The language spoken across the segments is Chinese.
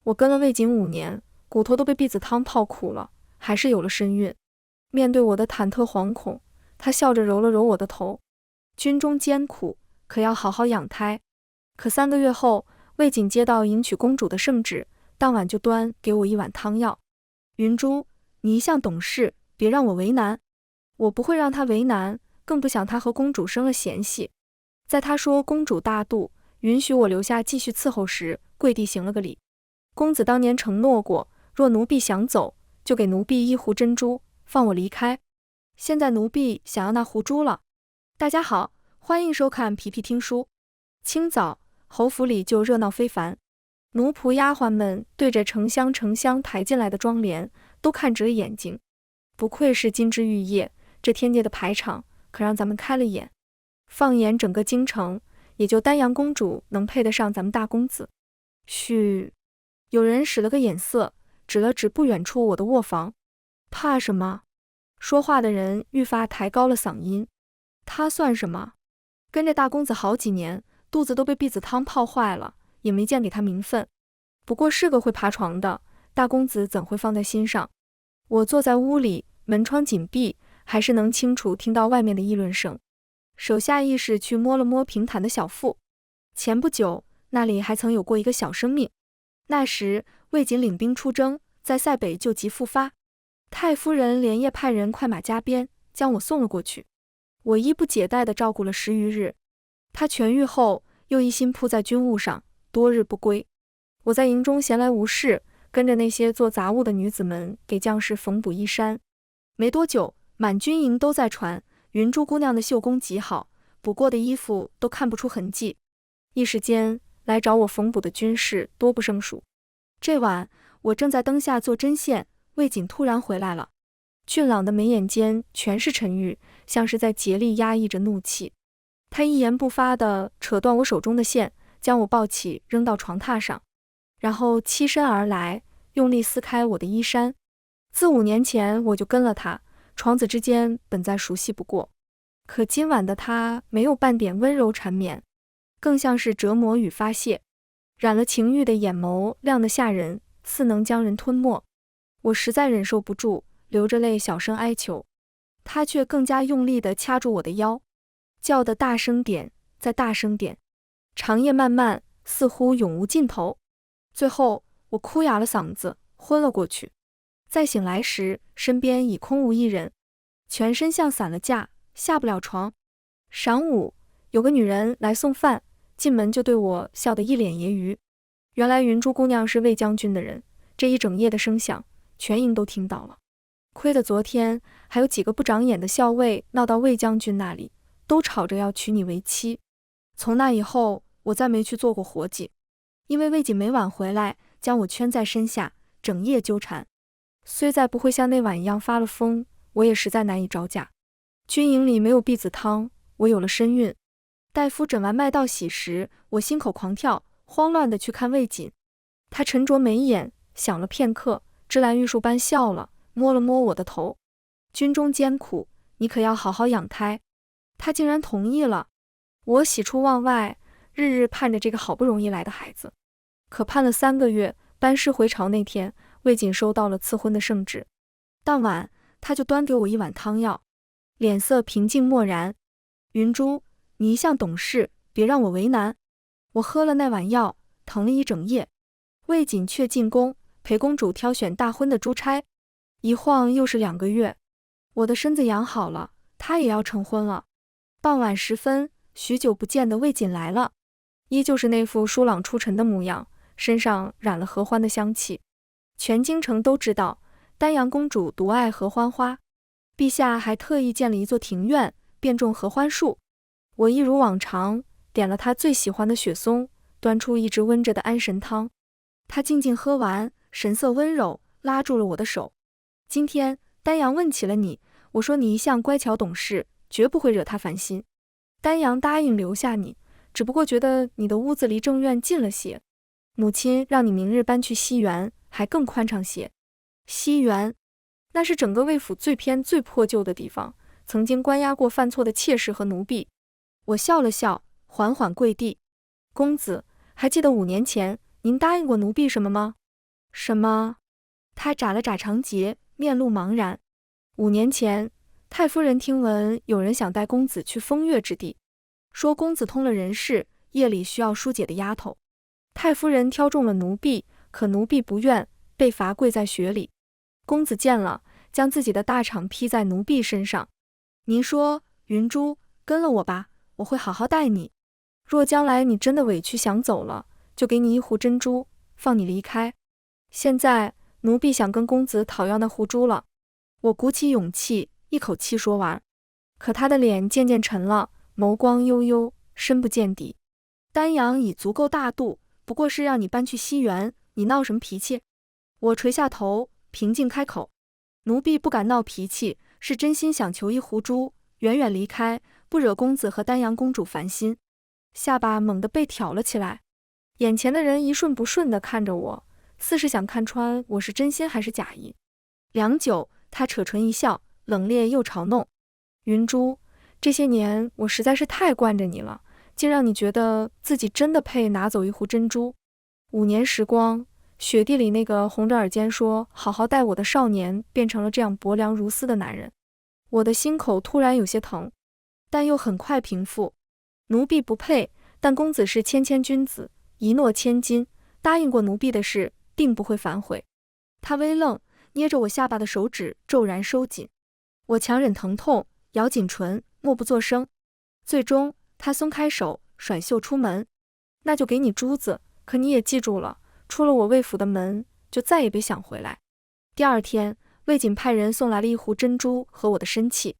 我跟了魏锦5年，骨头都被避子汤泡苦了，还是有了身孕。面对我的忐忑惶恐，他笑着揉了揉我的头。军中艰苦，可要好好养胎。可3个月后，魏锦接到迎娶公主的圣旨，当晚就端给我一碗汤药。云珠，你一向懂事，别让我为难。我不会让他为难，更不想他和公主生了嫌隙。在他说公主大度，允许我留下继续伺候时，跪地行了个礼。公子当年承诺过，若奴婢想走，就给奴婢1壶珍珠，放我离开。现在奴婢想要那壶珠了。大家好，欢迎收看皮皮听书。清早，侯府里就热闹非凡，奴仆丫鬟们对着成箱抬进来的妆奁都看直了眼睛。不愧是金枝玉叶，这天界的排场可让咱们开了眼。放眼整个京城，也就丹阳公主能配得上咱们大公子。嘘，有人使了个眼色，指了指不远处我的卧房。怕什么？说话的人愈发抬高了嗓音。他算什么？跟着大公子好几年，肚子都被避子汤泡坏了，也没见给他名分。不过是个会爬床的，大公子怎会放在心上？我坐在屋里，门窗紧闭，还是能清楚听到外面的议论声。手下意识去摸了摸平坦的小腹，前不久那里还曾有过一个小生命。那时魏锦领兵出征，在塞北救急复发，太夫人连夜派人快马加鞭将我送了过去。我衣不解带地照顾了10余日，他痊愈后又一心扑在军务上，多日不归。我在营中闲来无事，跟着那些做杂物的女子们给将士缝补衣衫。没多久，满军营都在传云珠姑娘的绣工极好，补过的衣服都看不出痕迹。一时间，来找我缝补的军士多不胜数。这晚，我正在灯下做针线，魏锦突然回来了。俊朗的眉眼间全是沉郁，像是在竭力压抑着怒气。他一言不发地扯断我手中的线，将我抱起扔到床榻上，然后栖身而来，用力撕开我的衣衫。自5年前我就跟了他，床子之间本再熟悉不过，可今晚的他没有半点温柔缠绵，更像是折磨与发泄。染了情欲的眼眸亮得吓人，似能将人吞没。我实在忍受不住，流着泪小声哀求，他却更加用力地掐住我的腰，叫得大声点，再大声点。长夜漫漫，似乎永无尽头。最后我哭哑了嗓子，昏了过去。再醒来时，身边已空无一人，全身像散了架，下不了床。晌午，有个女人来送饭，进门就对我笑得一脸揶揄。原来云珠姑娘是魏将军的人，这一整夜的声响，全营都听到了。亏得昨天还有几个不长眼的校尉闹到魏将军那里，都吵着要娶你为妻。从那以后，我再没去做过活计，因为魏锦每晚回来，将我圈在身下，整夜纠缠。虽再不会像那晚一样发了疯，我也实在难以招架。军营里没有避子汤，我有了身孕。大夫诊完脉到喜时，我心口狂跳，慌乱地去看魏锦。他沉着眉眼，想了片刻，芝兰玉树般笑了，摸了摸我的头。军中艰苦，你可要好好养胎。他竟然同意了。我喜出望外，日日盼着这个好不容易来的孩子。可盼了3个月，班师回朝那天，魏锦收到了赐婚的圣旨。当晚，他就端给我一碗汤药，脸色平静漠然。云珠，你一向懂事，别让我为难。我喝了那碗药，疼了一整夜。魏锦却进宫，陪公主挑选大婚的珠钗。一晃又是2个月，我的身子养好了，她也要成婚了。傍晚时分，许久不见的魏锦来了，依旧是那副疏朗出尘的模样，身上染了合欢的香气。全京城都知道，丹阳公主独爱合欢花，陛下还特意建了一座庭院，便种合欢树。我一如往常，点了她最喜欢的雪松，端出一只温着的安神汤。她静静喝完，神色温柔，拉住了我的手。今天丹阳问起了你，我说你一向乖巧懂事，绝不会惹他烦心。丹阳答应留下你，只不过觉得你的屋子离正院近了些。母亲让你明日搬去西园，还更宽敞些。西园，那是整个魏府最偏最破旧的地方，曾经关押过犯错的妾室和奴婢。我笑了笑，缓缓跪地。公子，还记得5年前您答应过奴婢什么吗？什么？他眨了眨长睫，面露茫然。5年前，太夫人听闻有人想带公子去风月之地，说公子通了人事，夜里需要疏解的丫头。太夫人挑中了奴婢，可奴婢不愿，被罚跪在雪里。公子见了，将自己的大氅披在奴婢身上。您说，云珠，跟了我吧，我会好好待你。若将来你真的委屈想走了，就给你一壶珍珠，放你离开。现在奴婢想跟公子讨要那壶珠了。我鼓起勇气，一口气说完。可他的脸渐渐沉了，眸光悠悠，深不见底。丹阳已足够大度，不过是让你搬去西园，你闹什么脾气？我垂下头，平静开口。奴婢不敢闹脾气，是真心想求一壶珠，远远离开，不惹公子和丹阳公主烦心。下巴猛地被挑了起来，眼前的人一瞬不瞬地看着我，似是想看穿我是真心还是假意。良久，他扯唇一笑，冷冽又嘲弄。云珠，这些年我实在是太惯着你了，竟让你觉得自己真的配拿走一壶珍珠。5年时光，雪地里那个红着耳尖说好好待我的少年，变成了这样薄凉如丝的男人。我的心口突然有些疼，但又很快平复。奴婢不配，但公子是谦谦君子，一诺千金，答应过奴婢的事，定不会反悔。他微愣，捏着我下巴的手指骤然收紧。我强忍疼痛，咬紧唇，默不作声。最终，他松开手，甩袖出门。那就给你珠子，可你也记住了，出了我魏府的门，就再也别想回来。第二天，魏锦派人送来了一壶珍珠和我的身契。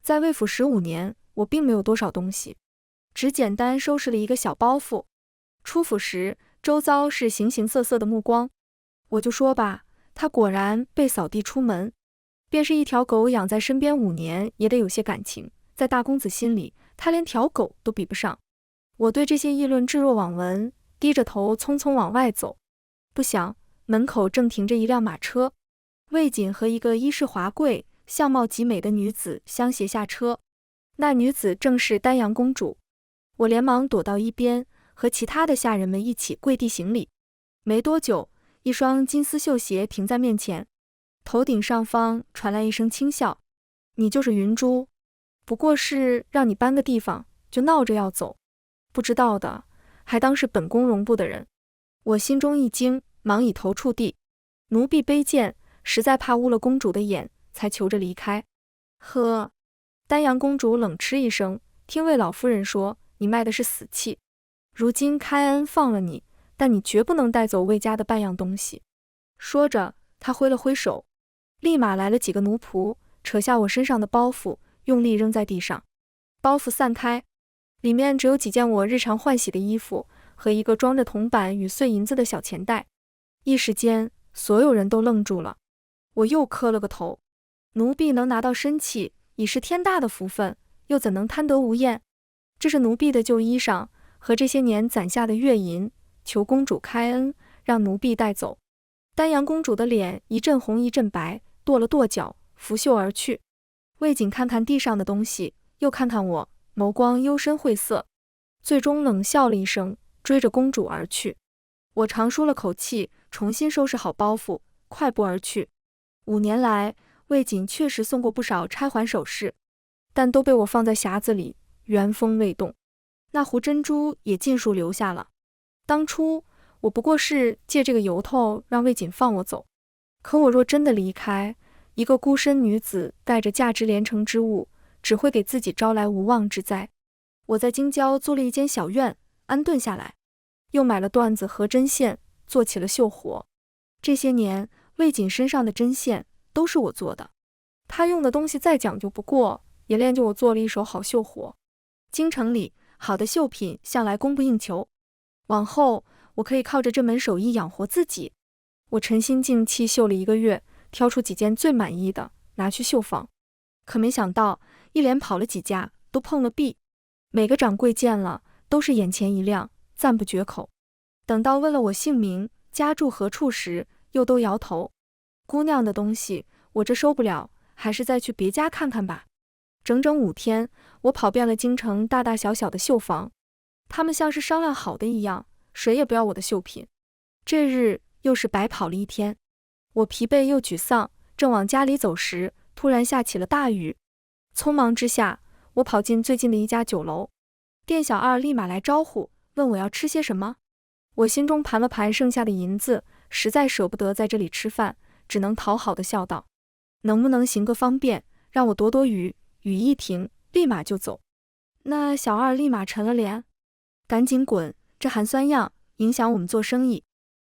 在魏府15年，我并没有多少东西，只简单收拾了一个小包袱。出府时，周遭是形形色色的目光。我就说吧，他果然被扫地出门。便是一条狗养在身边5年，也得有些感情，在大公子心里，他连条狗都比不上。我对这些议论置若罔闻，低着头匆匆往外走。不想门口正停着一辆马车，魏锦和一个衣饰华贵、相貌极美的女子相携下车。那女子正是丹阳公主。我连忙躲到一边，和其他的下人们一起跪地行礼。没多久，一双金丝绣鞋停在面前，头顶上方传来一声轻笑：“你就是云珠，不过是让你搬个地方，就闹着要走，不知道的还当是本宫容部的人。”我心中一惊，忙以头触地。奴婢卑贱，实在怕污了公主的眼，才求着离开。呵，丹阳公主冷嗤一声，听魏老夫人说，你卖的是死气。如今开恩放了你，但你绝不能带走魏家的半样东西。说着，她挥了挥手，立马来了几个奴仆，扯下我身上的包袱，用力扔在地上。包袱散开，里面只有几件我日常换洗的衣服和一个装着铜板与碎银子的小钱袋。一时间，所有人都愣住了。我又磕了个头。奴婢能拿到身契，已是天大的福分，又怎能贪得无厌？这是奴婢的旧衣裳和这些年攒下的月银，求公主开恩，让奴婢带走。丹阳公主的脸一阵红一阵白，跺了跺脚，拂袖而去。魏锦看看地上的东西，又看看我，眸光幽深晦涩，最终冷笑了一声，追着公主而去。我长舒了口气，重新收拾好包袱，快步而去。5年来，魏锦确实送过不少钗环首饰，但都被我放在匣子里，原封未动。那壶珍珠也尽数留下了。当初我不过是借这个由头让魏锦放我走，可我若真的离开，一个孤身女子带着价值连城之物，只会给自己招来无妄之灾。我在京郊租了一间小院，安顿下来，又买了缎子和针线，做起了绣活。这些年，魏锦身上的针线都是我做的，她用的东西再讲究不过，也练就我做了一手好绣活。京城里好的绣品向来供不应求，往后我可以靠着这门手艺养活自己。我沉心静气绣了1个月，挑出几件最满意的，拿去绣坊。可没想到，一连跑了几家，都碰了壁。每个掌柜见了，都是眼前一亮，赞不绝口。等到问了我姓名、家住何处时，又都摇头。姑娘的东西，我这收不了，还是再去别家看看吧。整整5天，我跑遍了京城大大小小的绣坊，他们像是商量好的一样，谁也不要我的绣品。这日又是白跑了一天。我疲惫又沮丧，正往家里走时，突然下起了大雨。匆忙之下，我跑进最近的一家酒楼，店小二立马来招呼，问我要吃些什么。我心中盘了盘剩下的银子，实在舍不得在这里吃饭，只能讨好的笑道：能不能行个方便，让我躲躲雨，雨一停，立马就走。那小二立马沉了脸，赶紧滚，这寒酸样，影响我们做生意。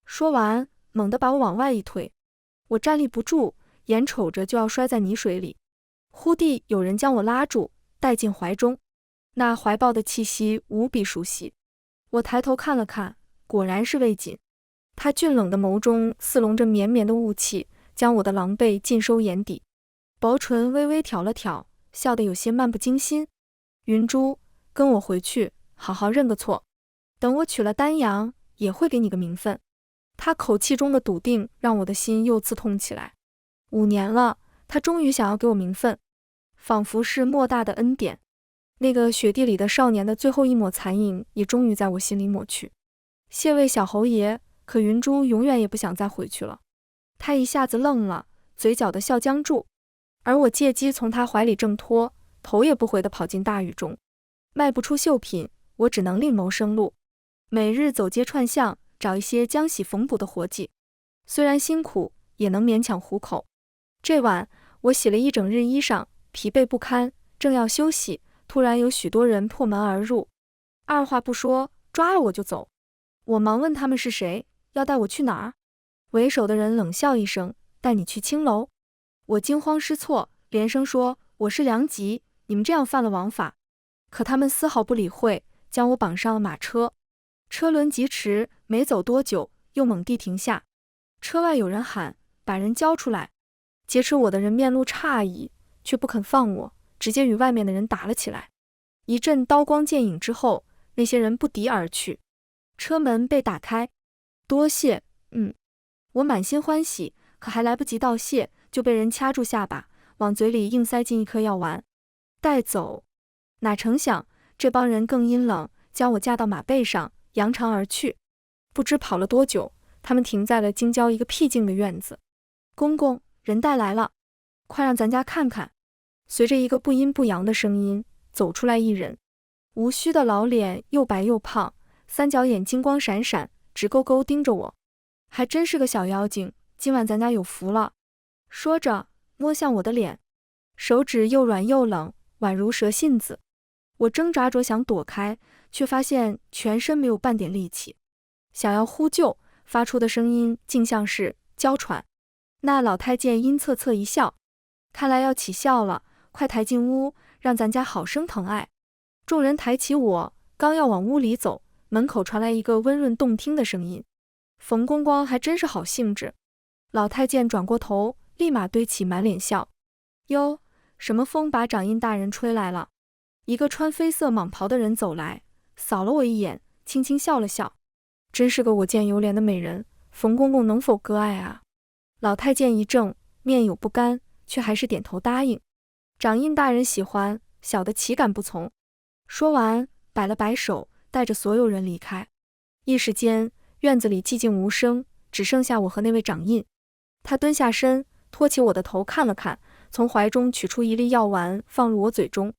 说完，猛地把我往外一推，我站立不住，眼瞅着就要摔在泥水里。忽地有人将我拉住，带进怀中，那怀抱的气息无比熟悉。我抬头看了看，果然是魏锦。他俊冷的眸中似笼着绵绵的雾气，将我的狼狈尽收眼底。薄唇微微挑了挑，笑得有些漫不经心。云珠，跟我回去，好好认个错。等我娶了丹阳，也会给你个名分。他口气中的笃定让我的心又刺痛起来。5年了，他终于想要给我名分，仿佛是莫大的恩典。那个雪地里的少年的最后一抹残影也终于在我心里抹去。谢魏小侯爷，可云珠永远也不想再回去了。他一下子愣了，嘴角的笑僵住，而我借机从他怀里挣脱，头也不回地跑进大雨中。卖不出绣品，我只能另谋生路，每日走街串巷，找一些浆洗缝补的活计。虽然辛苦，也能勉强糊口。这晚，我洗了一整日衣裳，疲惫不堪，正要休息，突然有许多人破门而入，二话不说，抓了我就走。我忙问他们是谁，要带我去哪儿？为首的人冷笑一声，带你去青楼。我惊慌失措，连声说我是良籍，你们这样犯了王法。可他们丝毫不理会，将我绑上了马车。车轮疾驰，没走多久，又猛地停下。车外有人喊，把人交出来。劫持我的人面露诧异，却不肯放我，直接与外面的人打了起来。一阵刀光剑影之后，那些人不敌而去。车门被打开，多谢，我满心欢喜，可还来不及道谢，就被人掐住下巴，往嘴里硬塞进一颗药丸，带走。哪成想，这帮人更阴冷，将我架到马背上，扬长而去。不知跑了多久，他们停在了京郊一个僻静的院子。公公，人带来了，快让咱家看看。随着一个不阴不阳的声音，走出来一人，无须的老脸，又白又胖，三角眼金光闪闪，直勾勾盯着我。还真是个小妖精，今晚咱家有福了。说着，摸向我的脸，手指又软又冷，宛如蛇信子。我挣扎着想躲开，却发现全身没有半点力气，想要呼救，发出的声音竟像是娇喘。那老太监阴恻恻一笑，看来要起效了，快抬进屋，让咱家好生疼爱。众人抬起我，刚要往屋里走，门口传来一个温润动听的声音。冯公公还真是好兴致。老太监转过头，立马堆起满脸笑。哟，什么风把掌印大人吹来了？一个穿绯色蟒袍的人走来，扫了我一眼，轻轻笑了笑。真是个我见犹怜的美人，冯公公能否割爱啊？老太监一怔，面有不甘，却还是点头答应。掌印大人喜欢，小的岂敢不从。说完，摆了摆手，带着所有人离开。一时间，院子里寂静无声，只剩下我和那位掌印。他蹲下身，托起我的头看了看，从怀中取出一粒药丸，放入我嘴中，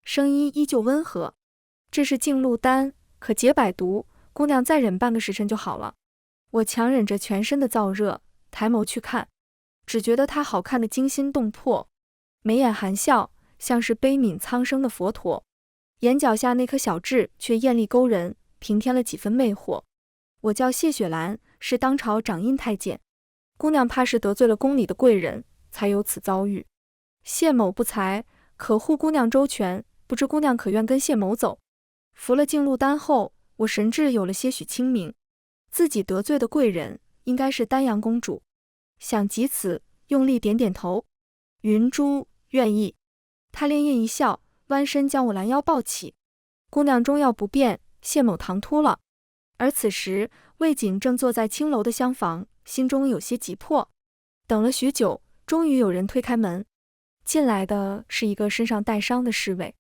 声音依旧温和。这是净露丹，可解百毒，姑娘再忍半个时辰就好了。我强忍着全身的燥热，抬眸去看，只觉得她好看的惊心动魄，眉眼含笑，像是悲悯苍生的佛陀，眼角下那颗小痣却艳丽勾人，平添了几分魅惑。我叫谢雪兰，是当朝掌印太监，姑娘怕是得罪了宫里的贵人，才有此遭遇。谢某不才，可护姑娘周全，不知姑娘可愿跟谢某走？服了净露丹后，我神智有了些许清明，自己得罪的贵人应该是丹阳公主。想及此，用力点点头。云珠愿意。她潋滟一笑，弯身将我拦腰抱起。姑娘终要不便，谢某唐突了。而此时，魏锦正坐在青楼的厢房，心中有些急迫。等了许久，终于有人推开门，进来的是一个身上带伤的侍卫。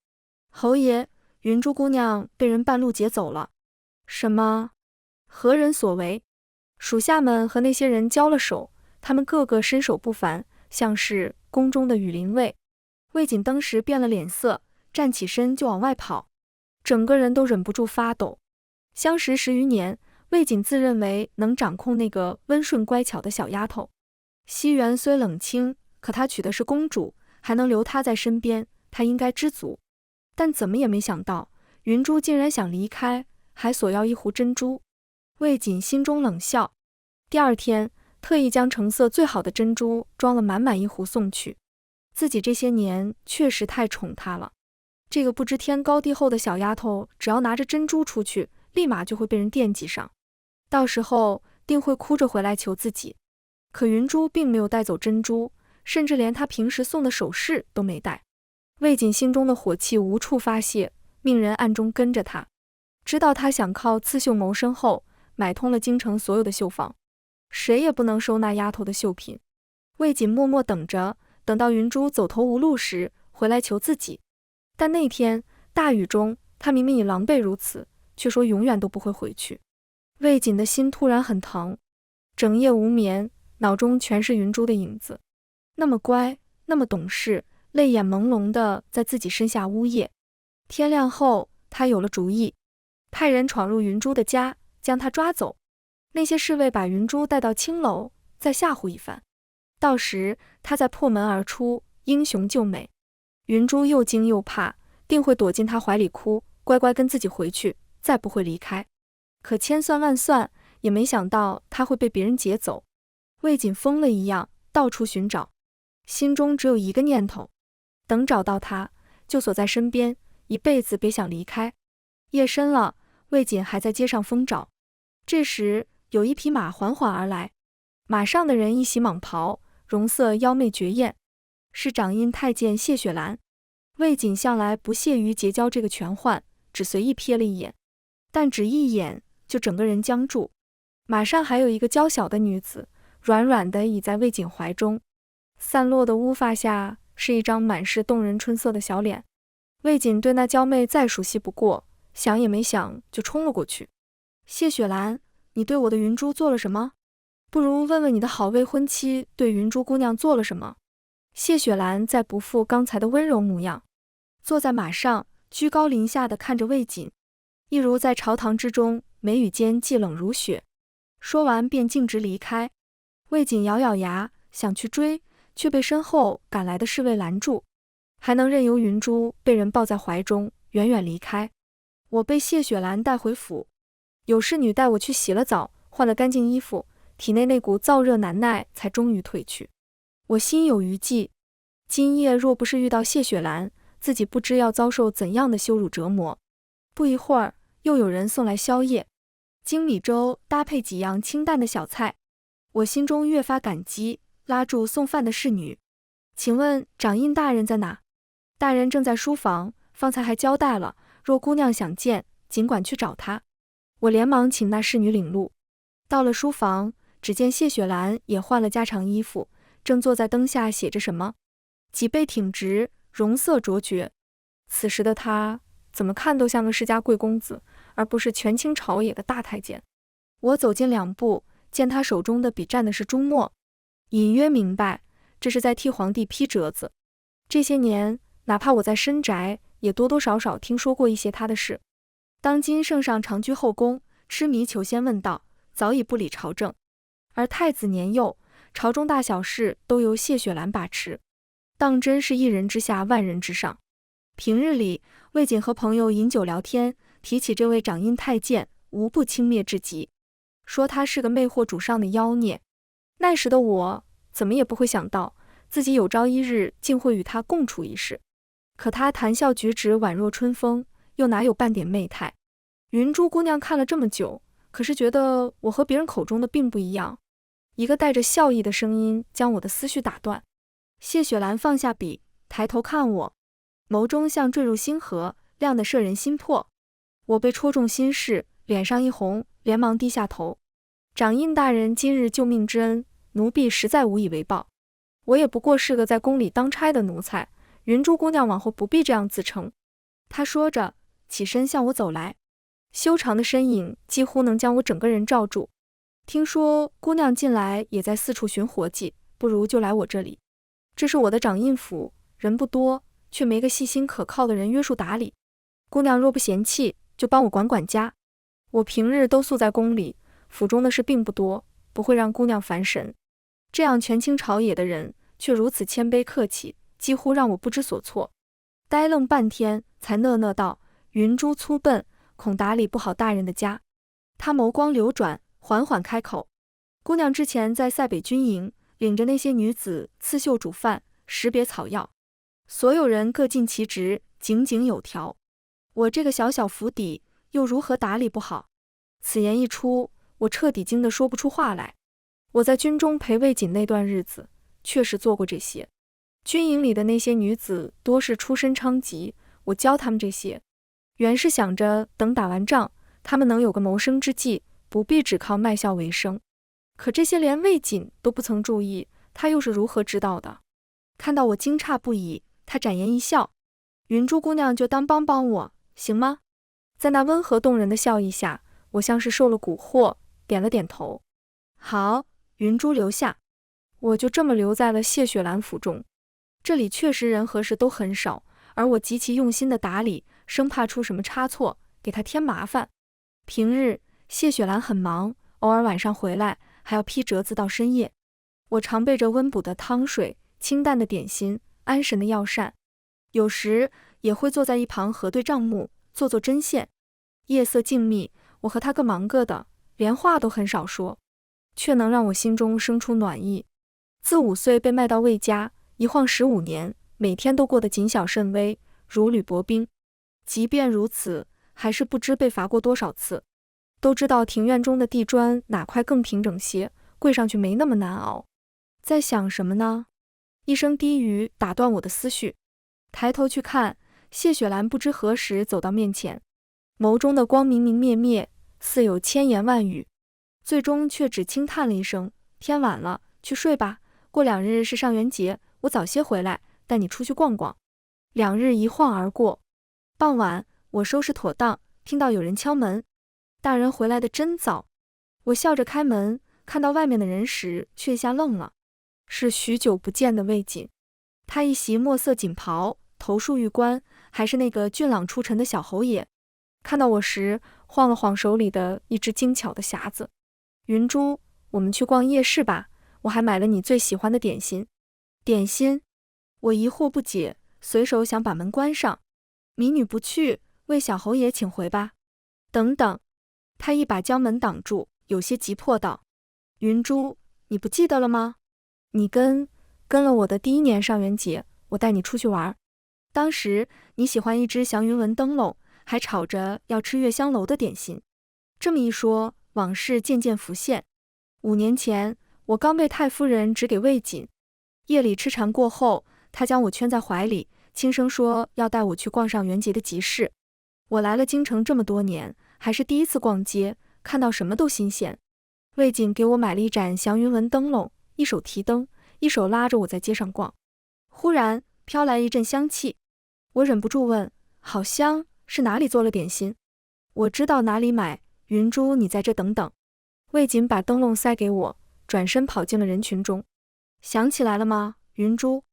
侯爷，云珠姑娘被人半路劫走了。什么？何人所为？属下们和那些人交了手，他们个个身手不凡，像是宫中的羽林卫。魏瑾当时变了脸色，站起身就往外跑，整个人都忍不住发抖。相识10余年，魏瑾自认为能掌控那个温顺乖巧的小丫头。西园虽冷清，可他娶的是公主，还能留她在身边，他应该知足。但怎么也没想到，云珠竟然想离开，还索要一壶珍珠。魏瑾心中冷笑，第二天特意将成色最好的珍珠装了满满一壶送去。自己这些年确实太宠她了，这个不知天高地厚的小丫头，只要拿着珍珠出去，立马就会被人惦记上，到时候定会哭着回来求自己。可云珠并没有带走珍珠，甚至连她平时送的首饰都没带。魏瑾心中的火气无处发泄，命人暗中跟着她。知道她想靠刺绣谋生后，买通了京城所有的绣坊，谁也不能收那丫头的绣品。魏瑾默默等着，等到云珠走投无路时回来求自己。但那天大雨中，她明明已狼狈如此，却说永远都不会回去。魏瑾的心突然很疼，整夜无眠，脑中全是云珠的影子。那么乖，那么懂事，泪眼朦胧的在自己身下呜咽。天亮后，他有了主意，派人闯入云珠的家，将她抓走。那些侍卫把云珠带到青楼，再吓唬一番。到时他再破门而出，英雄救美。云珠又惊又怕，定会躲进他怀里哭，乖乖跟自己回去，再不会离开。可千算万算，也没想到他会被别人劫走。魏瑾疯了一样到处寻找，心中只有一个念头，等找到他，就锁在身边，一辈子别想离开。夜深了，魏瑾还在街上疯找。这时有一匹马缓缓而来，马上的人一袭蟒袍，容色妖媚绝艳，是掌印太监谢雪兰。魏瑾向来不屑于结交这个权宦，只随意瞥了一眼，但只一眼就整个人僵住。马上还有一个娇小的女子，软软的倚在魏瑾怀中，散落的乌发下是一张满是动人春色的小脸。魏瑾对那娇媚再熟悉不过，想也没想就冲了过去。谢雪兰，你对我的云珠做了什么？不如问问你的好未婚妻对云珠姑娘做了什么。谢雪兰再不复刚才的温柔模样，坐在马上，居高临下的看着魏瑾，一如在朝堂之中，眉宇间既冷如雪。说完便径直离开。魏瑾咬咬牙想去追，却被身后赶来的侍卫拦住，还能任由云珠被人抱在怀中远远离开。我被谢雪兰带回府，有侍女带我去洗了澡，换了干净衣服，体内那股燥热难耐才终于退去。我心有余悸，今夜若不是遇到谢雪兰，自己不知要遭受怎样的羞辱折磨。不一会儿，又有人送来宵夜，精米粥搭配几样清淡的小菜。我心中越发感激，拉住送饭的侍女，请问掌印大人在哪？大人正在书房，方才还交代了，若姑娘想见，尽管去找他。我连忙请那侍女领路。到了书房，只见谢雪兰也换了家常衣服，正坐在灯下写着什么，脊背挺直，容色卓绝。此时的她怎么看都像个世家贵公子，而不是权倾朝野的大太监。我走近2步，见他手中的笔蘸的是朱墨，隐约明白这是在替皇帝批折子。这些年，哪怕我在深宅，也多多少少听说过一些他的事。当今圣上常居后宫，痴迷求仙问道，早已不理朝政，而太子年幼，朝中大小事都由谢雪兰把持，当真是一人之下，万人之上。平日里，魏瑾和朋友饮酒聊天，提起这位掌印太监，无不轻蔑至极，说他是个魅惑主上的妖孽。那时的我怎么也不会想到，自己有朝一日竟会与他共处一室。可他谈笑举止宛若春风，又哪有半点媚态？云珠姑娘看了这么久，可是觉得我和别人口中的并不一样。一个带着笑意的声音将我的思绪打断。谢雪兰放下笔，抬头看我，眸中像坠入星河，亮得摄人心魄。我被戳中心事，脸上一红，连忙低下头。掌印大人今日救命之恩，奴婢实在无以为报。我也不过是个在宫里当差的奴才，云珠姑娘往后不必这样自称。她说着，起身向我走来，修长的身影几乎能将我整个人罩住。听说姑娘近来也在四处寻活计，不如就来我这里。这是我的掌印府，人不多，却没个细心可靠的人约束打理。姑娘若不嫌弃，就帮我管管家。我平日都宿在宫里，府中的事并不多，不会让姑娘烦神。这样权倾朝野的人，却如此谦卑客气，几乎让我不知所措。呆愣半天，才讷讷道：“云珠粗笨，恐打理不好大人的家。”他眸光流转，缓缓开口：“姑娘之前在塞北军营，领着那些女子刺绣煮饭，识别草药，所有人各尽其职，井井有条。我这个小小府邸，又如何打理不好？”此言一出，我彻底惊得说不出话来。我在军中陪魏锦那段日子，确实做过这些。军营里的那些女子多是出身娼籍，我教她们这些，原是想着等打完仗，她们能有个谋生之计，不必只靠卖笑为生。可这些连魏锦都不曾注意，她又是如何知道的？看到我惊诧不已，她展颜一笑：“云珠姑娘就当帮帮我，行吗？”在那温和动人的笑意下，我像是受了蛊惑，点了点头。好，云珠留下。我就这么留在了谢雪兰府中。这里确实人和事都很少，而我极其用心的打理，生怕出什么差错，给她添麻烦。平日谢雪兰很忙，偶尔晚上回来还要批折子到深夜。我常备着温补的汤水、清淡的点心、安神的药膳，有时也会坐在一旁核对账目，做做针线。夜色静谧，我和她各忙各的，连话都很少说，却能让我心中生出暖意。自5岁被卖到魏家，一晃15年，每天都过得谨小慎微，如履薄冰。即便如此，还是不知被罚过多少次。都知道庭院中的地砖哪块更平整些，跪上去没那么难熬。在想什么呢？一声低语打断我的思绪。抬头去看，谢雪兰不知何时走到面前，眸中的光明明灭灭，似有千言万语，最终却只轻叹了一声：“天晚了，去睡吧。过2日是上元节，我早些回来，带你出去逛逛。”2日一晃而过，傍晚我收拾妥当，听到有人敲门。大人回来的真早。我笑着开门，看到外面的人时，却一下愣了。是许久不见的魏锦。他一袭墨色锦袍，头束玉冠，还是那个俊朗出尘的小侯爷。看到我时，晃了晃手里的一只精巧的匣子。云珠，我们去逛夜市吧，我还买了你最喜欢的点心。点心？我疑惑不解，随手想把门关上。民女不去，为小侯爷请回吧。等等，他一把将门挡住，有些急迫道：“云珠，你不记得了吗？你跟了我的第1年上元节，我带你出去玩。当时你喜欢一只祥云纹灯笼，还吵着要吃月香楼的点心。”这么一说，往事渐渐浮现。5年前，我刚被太夫人指给魏锦，夜里吃禅过后，她将我圈在怀里，轻声说要带我去逛上元节的集市。我来了京城这么多年，还是第一次逛街，看到什么都新鲜。魏锦给我买了一盏祥云纹灯笼，一手提灯，一手拉着我在街上逛。忽然飘来一阵香气，我忍不住问：“好香，是哪里做了点心？”“我知道哪里买，云珠你在这等等。”魏锦把灯笼塞给我，转身跑进了人群中。“想起来了吗，云珠？”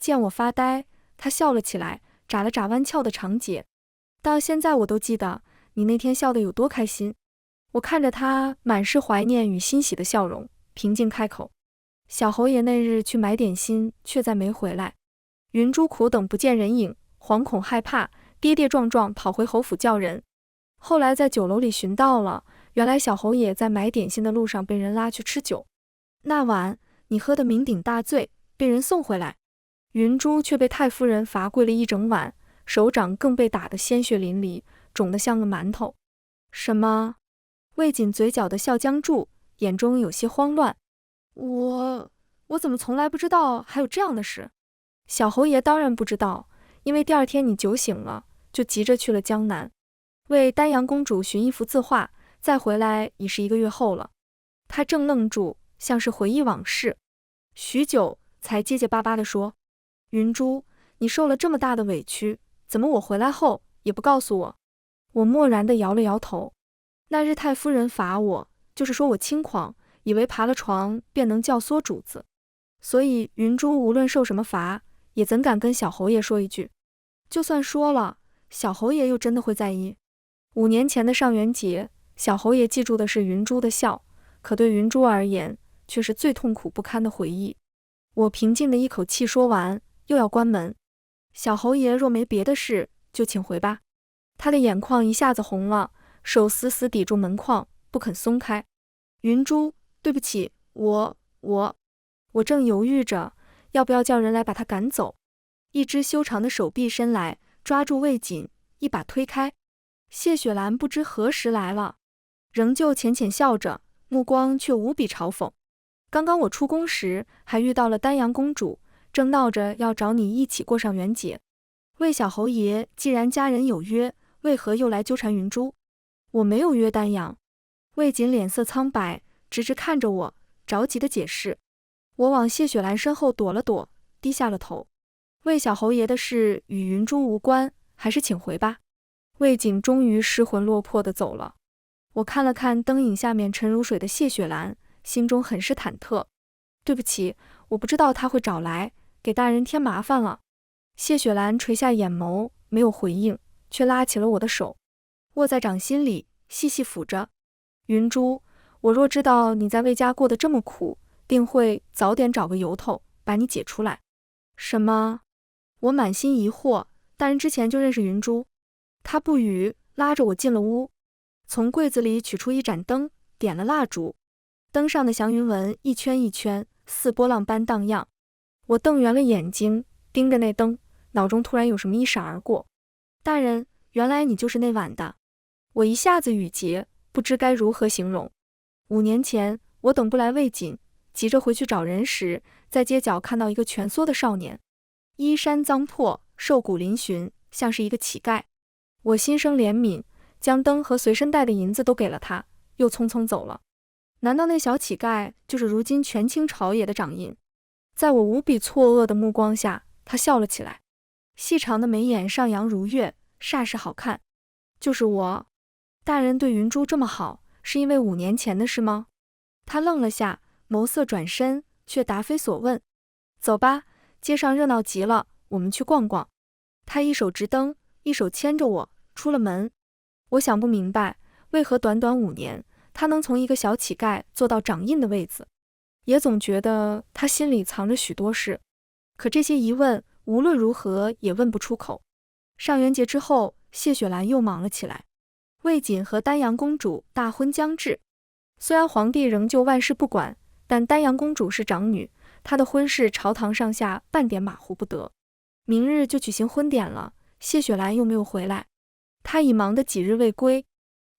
见我发呆，他笑了起来，眨了眨弯翘的长睫。“到现在我都记得你那天笑得有多开心。”我看着他满是怀念与欣喜的笑容，平静开口：“小侯爷那日去买点心，却再没回来。”云珠苦等不见人影，惶恐害怕，跌跌撞撞跑回侯府叫人。后来在酒楼里寻到了，原来小侯爷在买点心的路上被人拉去吃酒。那晚你喝得酩酊大醉，被人送回来。云珠却被太夫人罚跪了一整晚，手掌更被打得鲜血淋漓，肿得像个馒头。什么？魏锦嘴角的笑僵住，眼中有些慌乱。我怎么从来不知道还有这样的事？小侯爷当然不知道，因为第2天你酒醒了，就急着去了江南，为丹阳公主寻一幅字画，再回来已是1个月后了。他正愣住，像是回忆往事，许久才结结巴巴地说：“云珠，你受了这么大的委屈，怎么我回来后也不告诉我？”我漠然地摇了摇头。那日太夫人罚我，就是说我轻狂，以为爬了床便能教唆主子。所以云珠无论受什么罚，也怎敢跟小侯爷说一句？就算说了，小侯爷又真的会在意？5年前的上元节，小侯爷记住的是云珠的笑，可对云珠而言，却是最痛苦不堪的回忆。我平静的一口气说完，又要关门。小侯爷若没别的事，就请回吧。他的眼眶一下子红了，手死死抵住门框，不肯松开。云珠，对不起，我正犹豫着，要不要叫人来把他赶走。一只修长的手臂伸来，抓住魏锦，一把推开。谢雪兰不知何时来了，仍旧浅浅笑着，目光却无比嘲讽。刚刚我出宫时，还遇到了丹阳公主，正闹着要找你一起过上元节。魏小侯爷既然家人有约，为何又来纠缠云珠？我没有约丹阳。魏锦脸色苍白，直直看着我，着急的解释。我往谢雪兰身后躲了躲，低下了头。魏小侯爷的事与云珠无关，还是请回吧。魏锦终于失魂落魄地走了。我看了看灯影下面沉如水的谢雪兰，心中很是忐忑。对不起，我不知道他会找来，给大人添麻烦了。谢雪兰垂下眼眸，没有回应，却拉起了我的手，握在掌心里，细细抚着。云珠，我若知道你在魏家过得这么苦，定会早点找个由头把你解出来。什么？我满心疑惑，大人之前就认识云珠？他不语，拉着我进了屋，从柜子里取出一盏灯，点了蜡烛。灯上的祥云纹一圈一圈，似波浪般荡漾。我瞪圆了眼睛，盯着那灯，脑中突然有什么一闪而过。大人，原来你就是那晚的。我一下子语结，不知该如何形容。5年前，我等不来魏锦，急着回去找人时，在街角看到一个蜷缩的少年，衣衫脏破，瘦骨嶙峋，像是一个乞丐。我心生怜悯，将灯和随身带的银子都给了他，又匆匆走了。难道那小乞丐就是如今权倾朝野的掌印？在我无比错愕的目光下，他笑了起来，细长的眉眼上扬如月，煞是好看。就是我。大人对云珠这么好，是因为5年前的事吗？他愣了下，眸色转身，却答非所问。走吧，街上热闹极了，我们去逛逛。他一手执灯，一手牵着我，出了门。我想不明白，为何短短5年，他能从一个小乞丐做到掌印的位子，也总觉得他心里藏着许多事。可这些疑问无论如何也问不出口。上元节之后，谢雪兰又忙了起来。魏锦和丹阳公主大婚将至，虽然皇帝仍旧万事不管，但丹阳公主是长女，她的婚事朝堂上下半点马虎不得。明日就举行婚典了，谢雪兰又没有回来，她已忙得几日未归。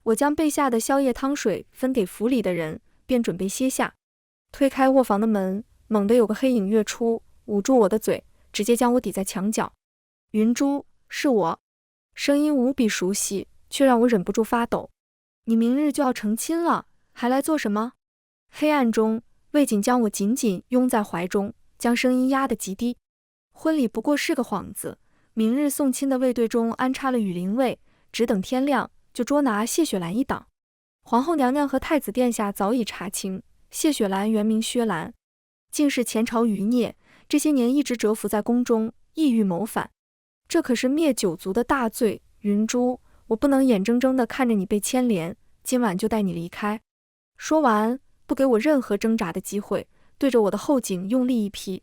我将备下的宵夜汤水分给府里的人，便准备歇下。推开卧房的门，猛地有个黑影跃出，捂住我的嘴，直接将我抵在墙角。云珠，是我。声音无比熟悉，却让我忍不住发抖。你明日就要成亲了，还来做什么？黑暗中，魏锦将我紧紧拥在怀中，将声音压得极低。婚礼不过是个幌子，明日送亲的卫队中安插了羽林卫，只等天亮就捉拿谢雪兰一党。皇后娘娘和太子殿下早已查清，谢雪兰原名薛兰，竟是前朝余孽，这些年一直蛰伏在宫中，意欲谋反。这可是灭九族的大罪，云珠，我不能眼睁睁地看着你被牵连，今晚就带你离开。说完，不给我任何挣扎的机会，对着我的后颈用力一劈。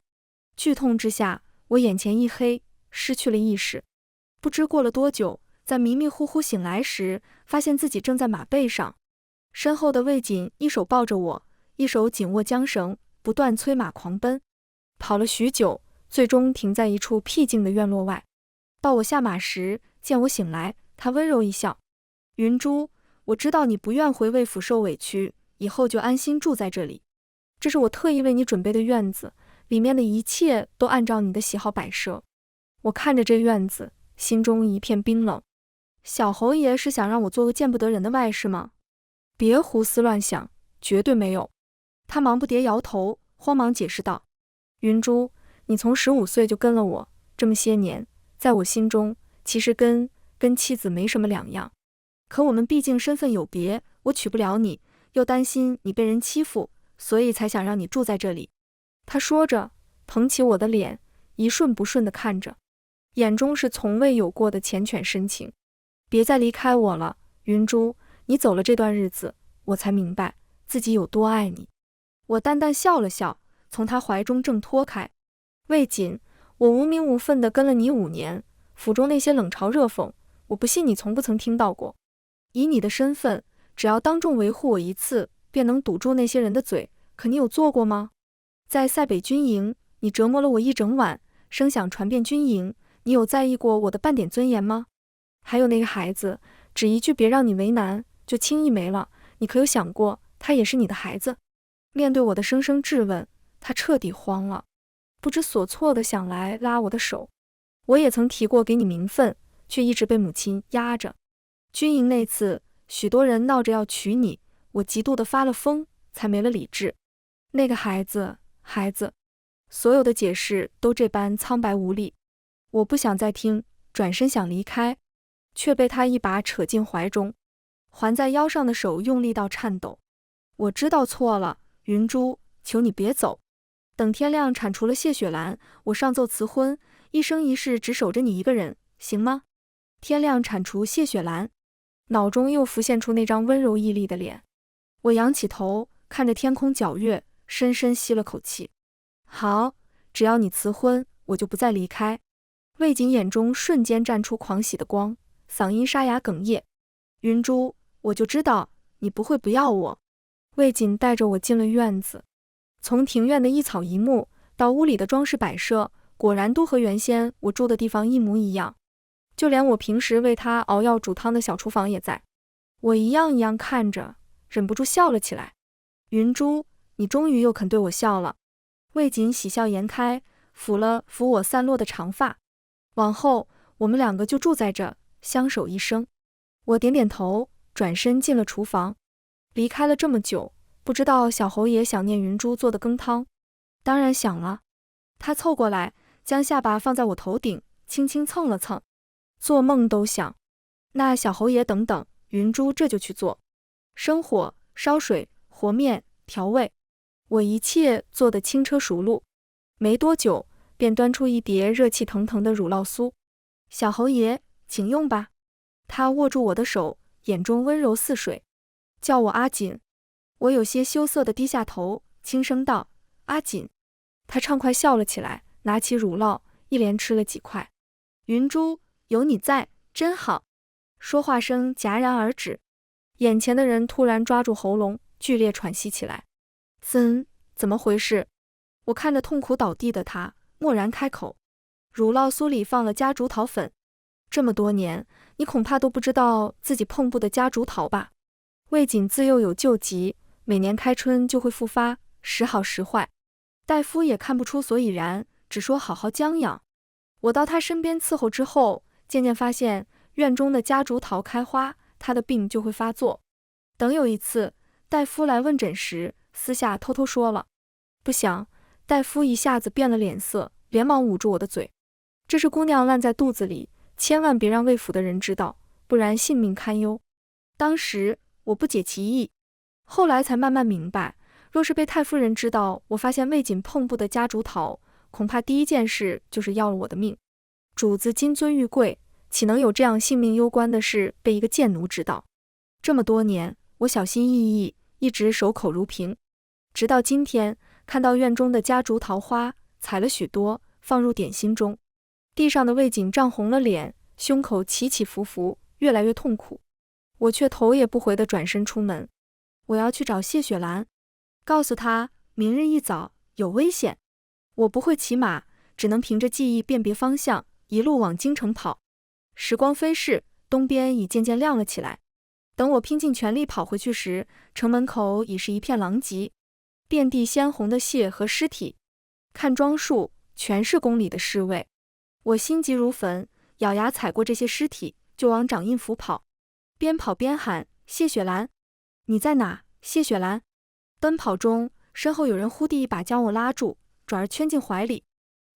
剧痛之下，我眼前一黑，失去了意识。不知过了多久，在迷迷糊糊醒来时，发现自己正在马背上，身后的魏锦一手抱着我，一手紧握缰绳，不断催马狂奔。跑了许久，最终停在一处僻静的院落外。抱我下马时，见我醒来，他温柔一笑：云珠，我知道你不愿回魏府受委屈，以后就安心住在这里。这是我特意为你准备的院子，里面的一切都按照你的喜好摆设。我看着这院子，心中一片冰冷。小侯爷是想让我做个见不得人的外室吗？别胡思乱想，绝对没有。他忙不迭摇头，慌忙解释道：云珠，你从15岁就跟了我，这么些年，在我心中，其实跟妻子没什么两样。可我们毕竟身份有别，我娶不了你，又担心你被人欺负，所以才想让你住在这里。他说着，捧起我的脸，一瞬不瞬地看着，眼中是从未有过的缱绻深情。别再离开我了，云珠，你走了这段日子，我才明白自己有多爱你。我淡淡笑了笑，从他怀中挣脱开。魏瑾，我无名无分地跟了你5年，府中那些冷嘲热讽，我不信你从不曾听到过。以你的身份，只要当众维护我一次，便能堵住那些人的嘴，可你有做过吗？在塞北军营，你折磨了我一整晚，声响传遍军营，你有在意过我的半点尊严吗？还有那个孩子，只一句别让你为难，就轻易没了，你可有想过，他也是你的孩子？面对我的声声质问，他彻底慌了，不知所措地想来拉我的手。我也曾提过给你名分，却一直被母亲压着。军营那次，许多人闹着要娶你，我极度地发了疯，才没了理智。那个孩子，所有的解释都这般苍白无力。我不想再听，转身想离开，却被他一把扯进怀中，环在腰上的手用力到颤抖。我知道错了，云珠，求你别走。等天亮铲除了谢雪兰，我上奏辞婚，一生一世只守着你一个人，行吗？天亮铲除谢雪兰，脑中又浮现出那张温柔屹立的脸。我仰起头，看着天空皎月，深深吸了口气。好，只要你辞婚，我就不再离开。魏瑾眼中瞬间绽出狂喜的光，嗓音沙哑哽咽。云珠，我就知道你不会不要我。魏瑾带着我进了院子，从庭院的一草一木到屋里的装饰摆设，果然都和原先我住的地方一模一样，就连我平时为他熬药煮汤的小厨房也在。我一样一样看着，忍不住笑了起来。云珠，你终于又肯对我笑了。魏瑾喜笑颜开，抚了抚我散落的长发。往后我们2个就住在这，相守一生。我点点头，转身进了厨房。离开了这么久，不知道小侯爷想念云珠做的羹汤。当然想了。他凑过来，将下巴放在我头顶，轻轻蹭了蹭。做梦都想。那小侯爷等等，云珠这就去做。生火，烧水，和面，调味，我一切做得轻车熟路。没多久，便端出一碟热气腾腾的乳酪酥。小侯爷，请用吧。他握住我的手，眼中温柔似水。叫我阿锦。我有些羞涩地低下头，轻声道：阿锦。他畅快笑了起来，拿起乳酪，一连吃了几块。云珠，有你在，真好。说话声戛然而止，眼前的人突然抓住喉咙，剧烈喘息起来。怎么回事？我看着痛苦倒地的他，蓦然开口。乳酪酥里放了夹竹桃粉。这么多年，你恐怕都不知道自己碰不得夹竹桃吧？魏瑾自幼有旧疾，每年开春就会复发，时好时坏。大夫也看不出所以然，只说好好将养。我到他身边伺候之后，渐渐发现院中的夹竹桃开花，他的病就会发作。等有一次大夫来问诊时，私下偷偷说了。不想大夫一下子变了脸色，连忙捂住我的嘴。这是姑娘烂在肚子里，千万别让魏府的人知道，不然性命堪忧。当时我不解其意，后来才慢慢明白，若是被太夫人知道我发现魏瑾碰不得夹竹桃，恐怕第一件事就是要了我的命。主子金尊玉贵，岂能有这样性命攸关的事被一个贱奴知道？这么多年，我小心翼翼，一直守口如瓶。直到今天，看到院中的夹竹桃花，采了许多，放入点心中。地上的魏瑾涨红了脸，胸口起起伏伏，越来越痛苦。我却头也不回地转身出门。我要去找谢雪兰，告诉她明日一早有危险。我不会骑马，只能凭着记忆辨别方向，一路往京城跑。时光飞逝，东边已渐渐亮了起来。等我拼尽全力跑回去时，城门口已是一片狼藉，遍地鲜红的血和尸体，看装束全是宫里的侍卫。我心急如焚，咬牙踩过这些尸体，就往掌印府跑。边跑边喊：谢雪兰，你在哪？谢雪兰。奔跑中，身后有人忽地一把将我拉住，转而圈进怀里。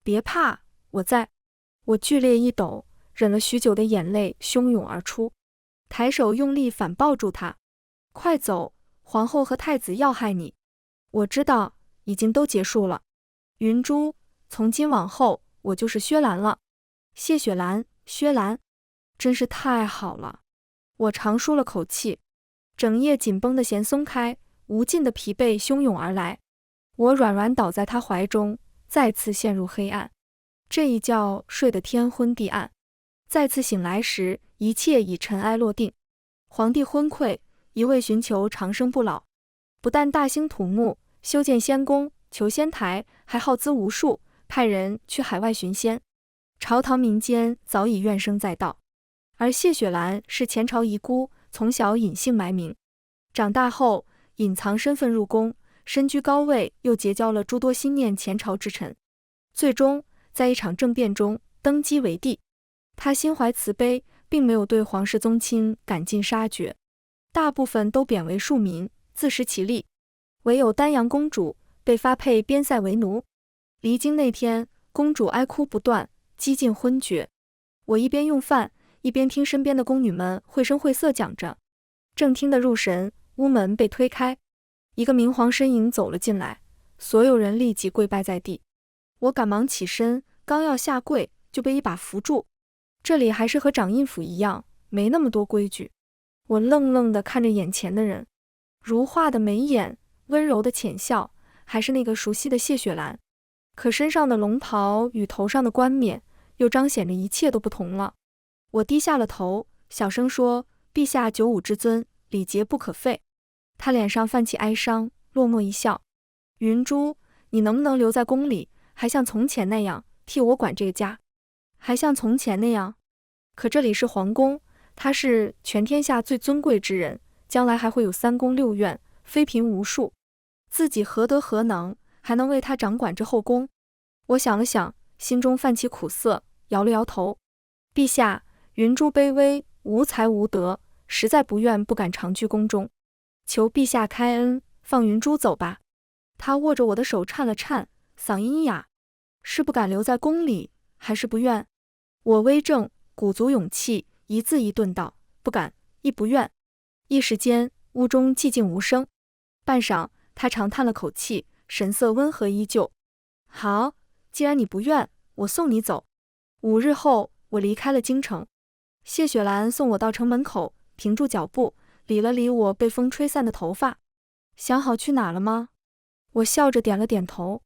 别怕，我在。我剧烈一抖，忍了许久的眼泪汹涌而出，抬手用力反抱住他。快走，皇后和太子要害你。我知道，已经都结束了。云珠，从今往后，我就是薛兰了。谢雪兰，薛兰，真是太好了。我长舒了口气，整夜紧绷的弦松开，无尽的疲惫汹涌而来。我软软倒在他怀中，再次陷入黑暗。这一觉睡得天昏地暗，再次醒来时，一切已尘埃落定。皇帝昏聩，一味寻求长生不老，不但大兴土木，修建仙宫，求仙台，还耗资无数，派人去海外寻仙。朝堂民间早已怨声载道。而谢雪兰是前朝遗孤，从小隐姓埋名，长大后隐藏身份入宫，身居高位，又结交了诸多心念前朝之臣，最终在一场政变中登基为帝。他心怀慈悲，并没有对皇室宗亲赶尽杀绝，大部分都贬为庶民，自食其力。唯有丹阳公主被发配边塞为奴。离京那天，公主哀哭不断，几近昏厥。我一边用饭，一边听身边的宫女们绘声绘色讲着，正听得入神，屋门被推开，一个明黄身影走了进来，所有人立即跪拜在地。我赶忙起身，刚要下跪，就被一把扶住。这里还是和掌印府一样，没那么多规矩。我愣愣地看着眼前的人，如画的眉眼，温柔的浅笑，还是那个熟悉的谢雪兰。可身上的龙袍与头上的冠冕，又彰显着一切都不同了。我低下了头，小声说：“陛下九五之尊，礼节不可废。”他脸上泛起哀伤，落寞一笑：“云珠，你能不能留在宫里，还像从前那样替我管这个家？还像从前那样？可这里是皇宫，他是全天下最尊贵之人，将来还会有3宫6院，妃嫔无数，自己何德何能，还能为他掌管这后宫？”我想了想，心中泛起苦涩，摇了摇头：“陛下，云珠卑微，无才无德，实在不敢长居宫中，求陛下开恩，放云珠走吧。”他握着我的手颤了颤，嗓音哑：“是不敢留在宫里，还是不愿？”我微怔，鼓足勇气，一字一顿道：“不敢，亦不愿。”一时间，屋中寂静无声。半晌，他长叹了口气，神色温和依旧：“好，既然你不愿，我送你走。”5日后，我离开了京城。谢雪兰送我到城门口，停住脚步，理了理我被风吹散的头发：“想好去哪了吗？”我笑着点了点头。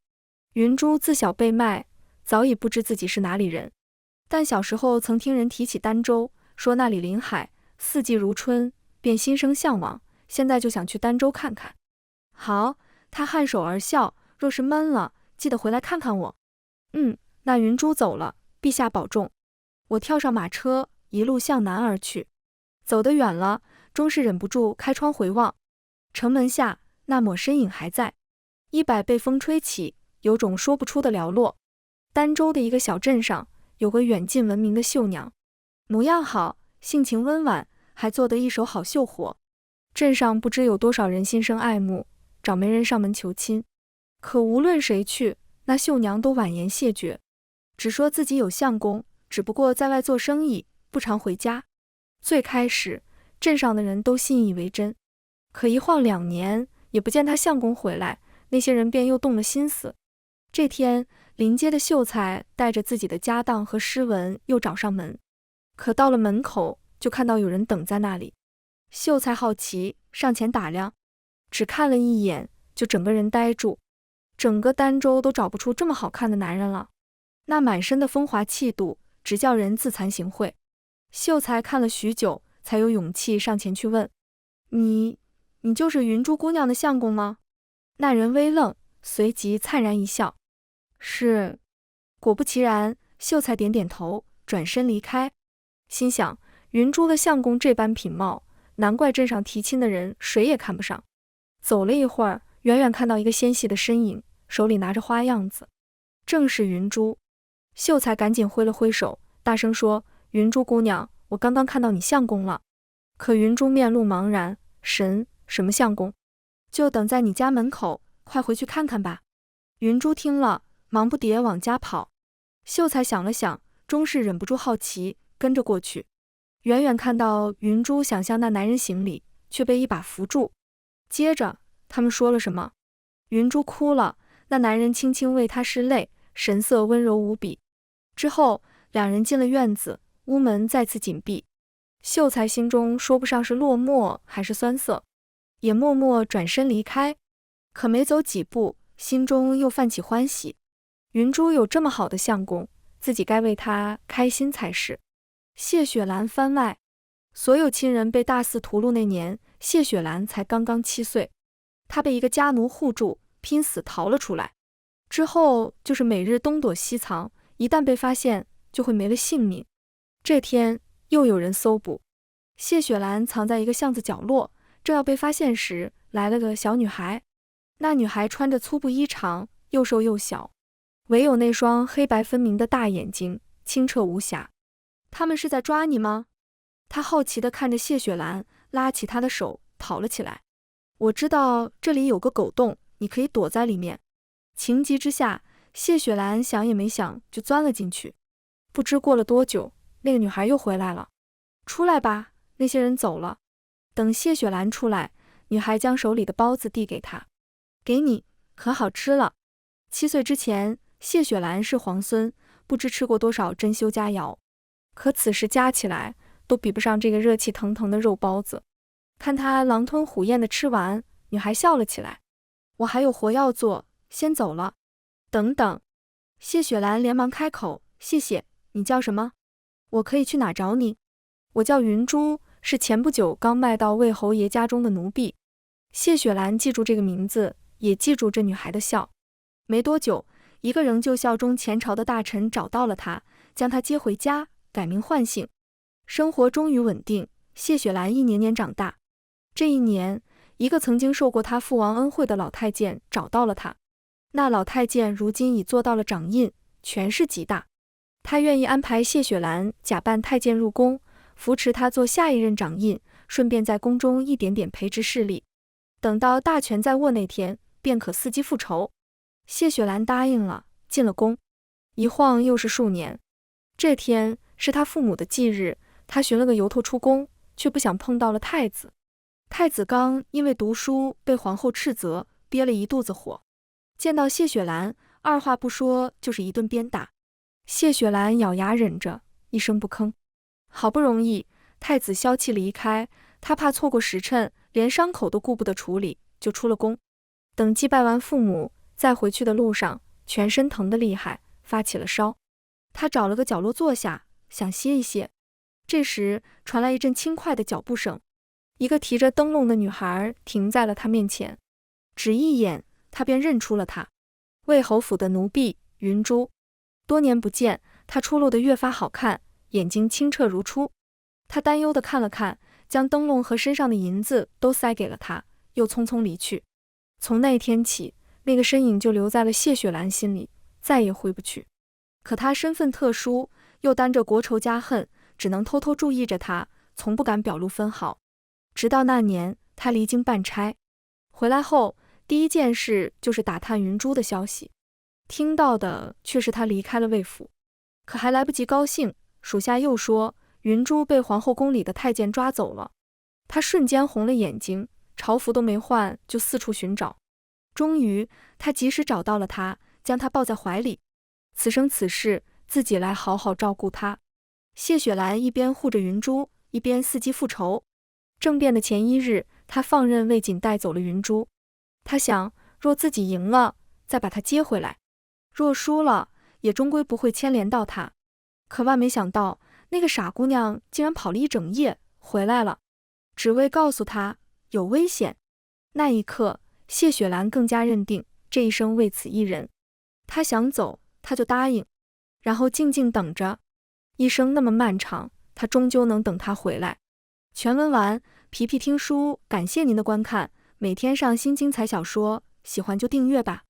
云珠自小被卖，早已不知自己是哪里人，但小时候曾听人提起儋州，说那里临海，四季如春，便心生向往，现在就想去儋州看看。好，他颔首而笑，若是闷了，记得回来看看我。那云珠走了，陛下保重。我跳上马车，一路向南而去。走得远了，终是忍不住开窗回望。城门下，那抹身影还在，衣摆被风吹起，有种说不出的寥落。儋州的一个小镇上，有个远近闻名的绣娘，模样好，性情温婉，还做得一手好绣活。镇上不知有多少人心生爱慕，找媒人上门求亲。可无论谁去，那绣娘都婉言谢绝，只说自己有相公，只不过在外做生意，不常回家。最开始，镇上的人都信以为真，可一晃2年，也不见他相公回来，那些人便又动了心思。这天，临街的秀才带着自己的家当和诗文又找上门，可到了门口，就看到有人等在那里。秀才好奇，上前打量，只看了一眼，就整个人呆住。整个儋州都找不出这么好看的男人了，那满身的风华气度，直叫人自惭形秽。秀才看了许久，才有勇气上前去问：“你就是云珠姑娘的相公吗？”那人微愣，随即灿然一笑：“是。”果不其然，秀才点点头，转身离开。心想，云珠的相公这般品貌，难怪镇上提亲的人谁也看不上。走了一会儿，远远看到一个纤细的身影，手里拿着花样子，正是云珠。秀才赶紧挥了挥手，大声说：“云珠姑娘，我刚刚看到你相公了。”可云珠面露茫然：“什么相公？就等在你家门口，快回去看看吧。”云珠听了，忙不迭往家跑。秀才想了想，终是忍不住好奇，跟着过去。远远看到云珠想向那男人行礼，却被一把扶住。接着他们说了什么？云珠哭了，那男人轻轻为她拭泪，神色温柔无比。之后两人进了院子，屋门再次紧闭。秀才心中说不上是落寞还是酸涩，也默默转身离开。可没走几步，心中又泛起欢喜。云珠有这么好的相公，自己该为她开心才是。谢雪兰番外，所有亲人被大肆屠戮那年，谢雪兰才刚刚7岁。她被一个家奴护住，拼死逃了出来。之后就是每日东躲西藏，一旦被发现，就会没了性命。这天又有人搜捕，谢雪兰藏在一个巷子角落，正要被发现时，来了个小女孩。那女孩穿着粗布衣裳，又瘦又小，唯有那双黑白分明的大眼睛，清澈无瑕。他们是在抓你吗？她好奇地看着谢雪兰，拉起她的手跑了起来。我知道这里有个狗洞，你可以躲在里面。情急之下，谢雪兰想也没想就钻了进去。不知过了多久，那个女孩又回来了。出来吧，那些人走了。等谢雪兰出来，女孩将手里的包子递给她，给你，可好吃了。7岁之前，谢雪兰是皇孙，不知吃过多少珍馐佳肴，可此时加起来都比不上这个热气腾腾的肉包子。看她狼吞虎咽地吃完，女孩笑了起来。我还有活要做，先走了。等等。谢雪兰连忙开口，谢谢，你叫什么？我可以去哪找你？我叫云珠，是前不久刚卖到魏侯爷家中的奴婢。谢雪兰记住这个名字，也记住这女孩的笑。没多久，一个仍旧效忠前朝的大臣找到了她，将她接回家，改名换姓。生活终于稳定，谢雪兰一年年长大。这一年，一个曾经受过她父王恩惠的老太监找到了她。那老太监如今已做到了掌印，权势极大。他愿意安排谢雪兰假扮太监入宫，扶持她做下一任掌印，顺便在宫中一点点培植势力。等到大权在握那天，便可伺机复仇。谢雪兰答应了，进了宫。一晃又是数年。这天是他父母的忌日，他寻了个由头出宫，却不想碰到了太子。太子刚因为读书被皇后斥责，憋了一肚子火，见到谢雪兰，二话不说就是一顿鞭打。谢雪兰咬牙忍着，一声不吭。好不容易太子消气离开，他怕错过时辰，连伤口都顾不得处理，就出了宫。等祭拜完父母，在回去的路上，全身疼得厉害，发起了烧。他找了个角落坐下，想歇一歇。这时传来一阵轻快的脚步声，一个提着灯笼的女孩停在了他面前，只一眼，他便认出了她，魏侯府的奴婢云珠。多年不见，她出落得越发好看，眼睛清澈如初。他担忧地看了看，将灯笼和身上的银子都塞给了她，又匆匆离去。从那天起，那个身影就留在了谢雪兰心里，再也回不去。可她身份特殊，又担着国仇家恨，只能偷偷注意着她，从不敢表露分毫。直到那年，她离京办差，回来后第一件事就是打探云珠的消息，听到的却是她离开了魏府。可还来不及高兴，属下又说云珠被皇后宫里的太监抓走了。她瞬间红了眼睛，朝服都没换就四处寻找。终于她及时找到了她，将她抱在怀里。此生此世，自己来好好照顾她。谢雪兰一边护着云珠，一边伺机复仇。政变的前1日，她放任魏锦带走了云珠。她想，若自己赢了，再把她接回来；若输了，也终归不会牵连到她。可万没想到，那个傻姑娘竟然跑了一整夜回来了，只为告诉她有危险。那一刻，谢雪兰更加认定这一生为此一人。她想走，她就答应，然后静静等着。一生那么漫长，她终究能等他回来。全文完，皮皮听书感谢您的观看，每天上新精彩小说，喜欢就订阅吧。